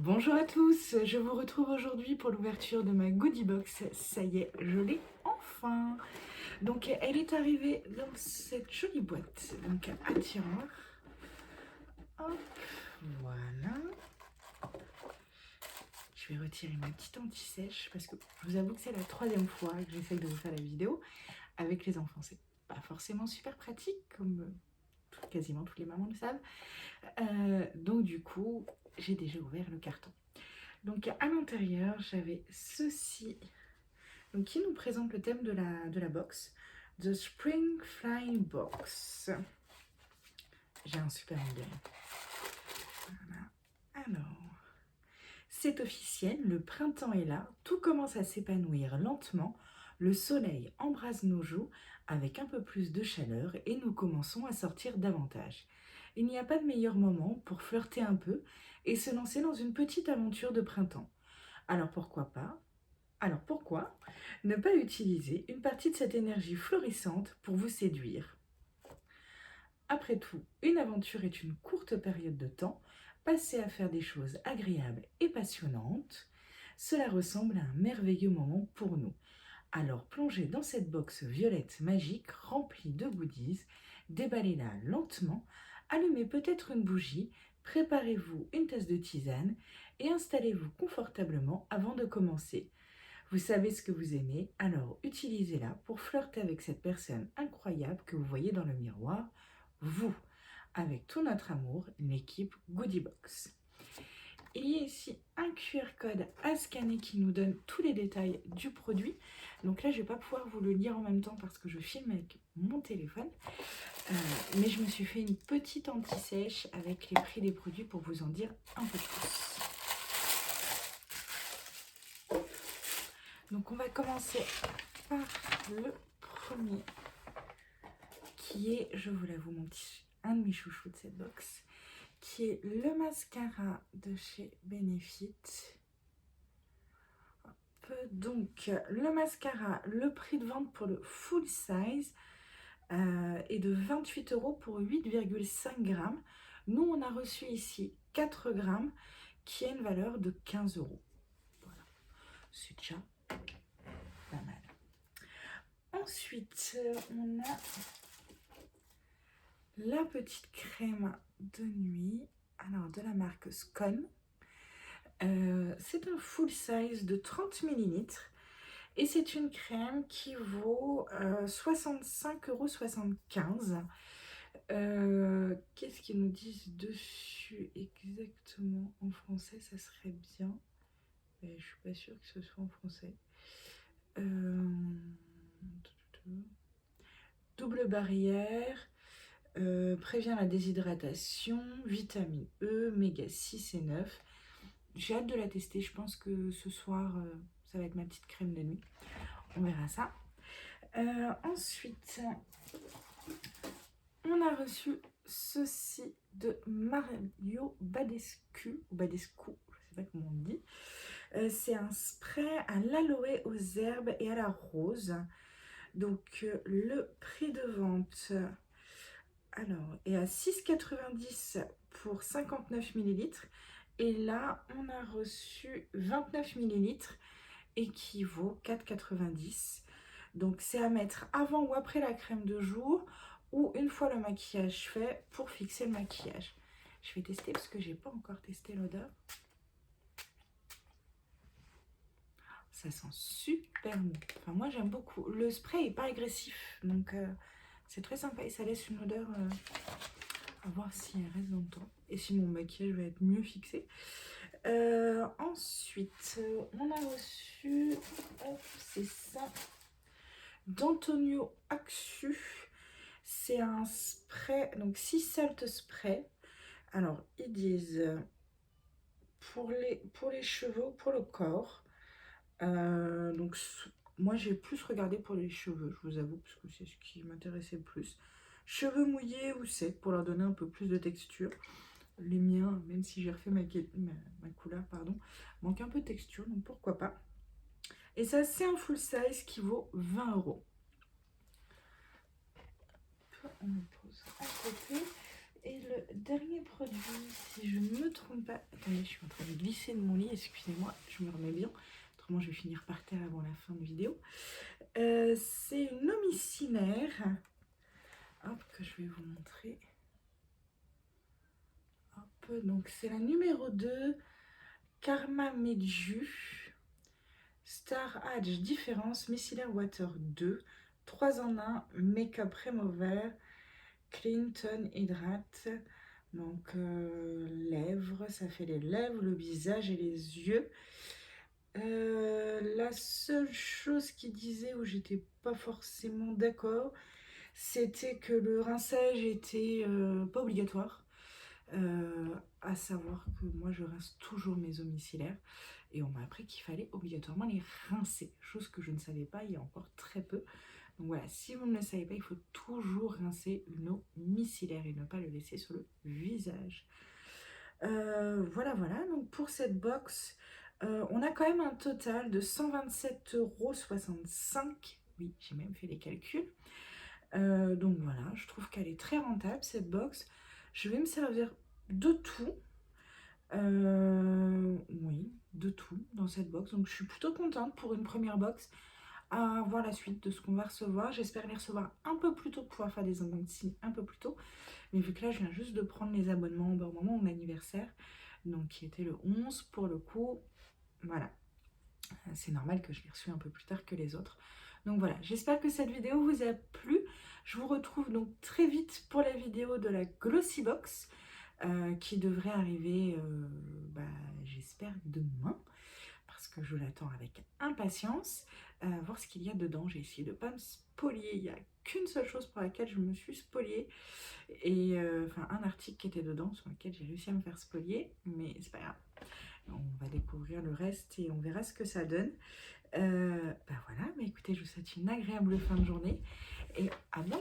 Bonjour à tous, je vous retrouve aujourd'hui pour l'ouverture de ma goodie box. Ça y est, je l'ai enfin. Donc elle est arrivée dans cette jolie boîte, donc à tiroir. Hop, voilà. Je vais retirer ma petite anti-sèche parce que je vous avoue que c'est la troisième fois que j'essaye de vous faire la vidéo avec les enfants. C'est pas forcément super pratique comme quasiment toutes les mamans le savent. Donc du coup, j'ai déjà ouvert le carton. Donc à l'intérieur, j'avais ceci, donc, qui nous présente le thème de la box, The Spring Flying Box. J'ai un super anglais. Voilà. Alors, c'est officiel, le printemps est là, tout commence à s'épanouir lentement, le soleil embrase nos joues avec un peu plus de chaleur et nous commençons à sortir davantage. Il n'y a pas de meilleur moment pour flirter un peu et se lancer dans une petite aventure de printemps. Alors pourquoi ne pas utiliser une partie de cette énergie florissante pour vous séduire? Après tout, une aventure est une courte période de temps passée à faire des choses agréables et passionnantes. Cela ressemble à un merveilleux moment pour nous. Alors plongez dans cette box violette magique remplie de goodies, déballez-la lentement, allumez peut-être une bougie, préparez-vous une tasse de tisane et installez-vous confortablement avant de commencer. Vous savez ce que vous aimez, alors utilisez-la pour flirter avec cette personne incroyable que vous voyez dans le miroir, vous, avec tout notre amour, l'équipe Goodie Box. Il y a ici un QR code à scanner qui nous donne tous les détails du produit. Donc là, je ne vais pas pouvoir vous le lire en même temps parce que je filme avec mon téléphone. Mais je me suis fait une petite anti-sèche avec les prix des produits pour vous en dire un peu plus. Donc on va commencer par le premier qui est, je vous l'avoue, un de mes chouchous de cette box, qui est le mascara de chez Benefit. Donc le mascara, le prix de vente pour le full size est de 28 € pour 8,5 grammes. Nous on a reçu ici 4 grammes qui a une valeur de 15 €. Voilà, c'est déjà pas mal. Ensuite, on a la petite crème de nuit, alors de la marque Scone. C'est un full size de 30 ml et c'est une crème qui vaut 65,75 €. Qu'est-ce qu'ils nous disent dessus exactement en français? Ça serait bien. Mais je suis pas sûre que ce soit en français. Double barrière, prévient la déshydratation, vitamine E, méga 6 et 9. J'ai hâte de la tester, je pense que ce soir, ça va être ma petite crème de nuit. On verra ça. Ensuite, on a reçu ceci de Mario Badescu, ou Badescu, je ne sais pas comment on dit. C'est un spray à l'aloe, aux herbes et à la rose. Donc le prix de vente est à 6,90 € pour 59 ml. Et là, on a reçu 29 ml et qui vaut 4,90 €. Donc c'est à mettre avant ou après la crème de jour ou une fois le maquillage fait pour fixer le maquillage. Je vais tester parce que j'ai pas encore testé l'odeur. Ça sent super bon. Enfin, moi j'aime beaucoup. Le spray est pas agressif, donc c'est très sympa et ça laisse une odeur. À voir si elle reste dans le temps et si mon maquillage va être mieux fixé. Ensuite, on a reçu, c'est ça, d'Antonio Axu. C'est un spray, donc 6 salt spray. Alors, ils disent pour les cheveux, pour le corps. Donc, moi, j'ai plus regardé pour les cheveux, je vous avoue, parce que c'est ce qui m'intéressait le plus. Cheveux mouillés ou secs, pour leur donner un peu plus de texture. Les miens, même si j'ai refait ma couleur, pardon, manquent un peu de texture, donc pourquoi pas. Et ça, c'est un full size qui vaut 20 €. On le pose à côté. Et le dernier produit, si je ne me trompe pas... Attendez, je suis en train de glisser de mon lit, excusez-moi, je me remets bien. Autrement, je vais finir par terre avant la fin de vidéo. C'est une eau micellaire. Hop, que je vais vous montrer. Hop, donc c'est la numéro 2. Karma Medju. Star Edge Difference Micellar Water 2. 3 en 1. Make-up Remover. Clinton Hydrate. Donc lèvres, ça fait les lèvres, le visage et les yeux. La seule chose qui disait où j'étais pas forcément d'accord, c'était que le rinçage était pas obligatoire. À savoir que moi je rince toujours mes eaux micellaires et on m'a appris qu'il fallait obligatoirement les rincer, chose que je ne savais pas il y a encore très peu. Donc voilà, si vous ne le savez pas, il faut toujours rincer une eau micellaire et ne pas le laisser sur le visage. Voilà, donc pour cette box, on a quand même un total de 127,65 €. Oui, j'ai même fait les calculs. Donc voilà, je trouve qu'elle est très rentable cette box. Je vais me servir de tout. Oui, de tout dans cette box. Donc je suis plutôt contente pour une première box à voir la suite de ce qu'on va recevoir. J'espère les recevoir un peu plus tôt, pouvoir faire des unboxings un peu plus tôt. Mais vu que là, je viens juste de prendre les abonnements au moment de mon anniversaire, donc qui était le 11 pour le coup, voilà. C'est normal que je l'ai reçu un peu plus tard que les autres. Donc voilà, j'espère que cette vidéo vous a plu. Je vous retrouve donc très vite pour la vidéo de la Glossy Box qui devrait arriver, j'espère, demain. Parce que je l'attends avec impatience, voir ce qu'il y a dedans. J'ai essayé de ne pas me spolier. Il n'y a qu'une seule chose pour laquelle je me suis spoliée. Et enfin, un article qui était dedans sur lequel j'ai réussi à me faire spolier. Mais c'est pas grave. On va découvrir le reste et on verra ce que ça donne. Voilà, mais écoutez, je vous souhaite une agréable fin de journée et à bientôt.